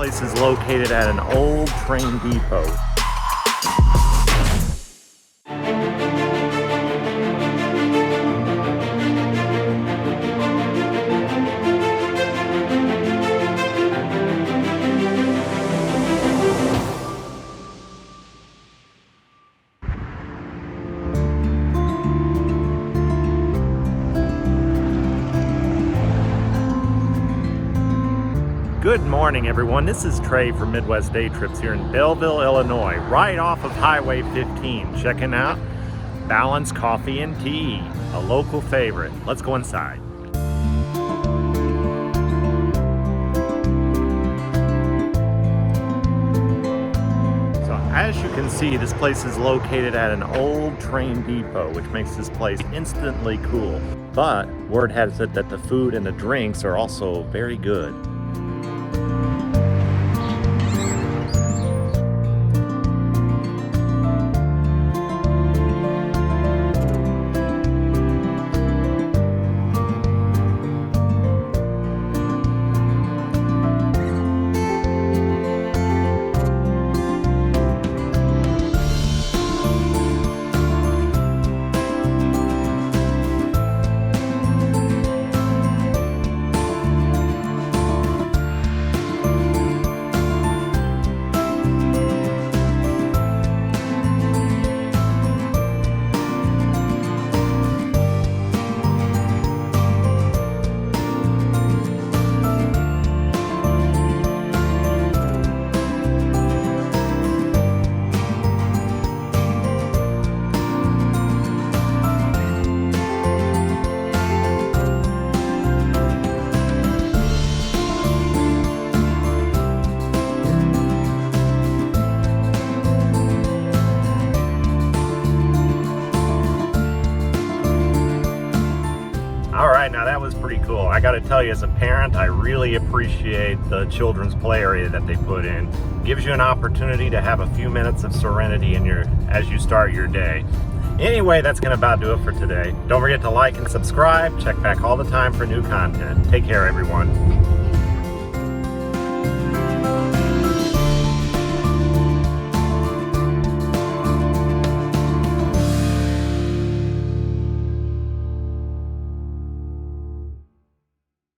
place is located at an old train depot. Good morning, everyone. This is Trey from Midwest Day Trips here in Belleville, Illinois, right off of Highway 15, checking out Balanced Coffee and Tea, a local favorite. Let's go inside. So as you can see, this place is located at an old train depot, which makes this place instantly cool. But word has it that the food and the drinks are also very good. Now that was pretty cool. I gotta tell you, as a parent, I really appreciate the children's play area that they put in. Gives you an opportunity to have a few minutes of serenity as you start your day. Anyway, that's gonna about do it for today. Don't forget to like and subscribe. Check back all the time for new content. Take care, everyone.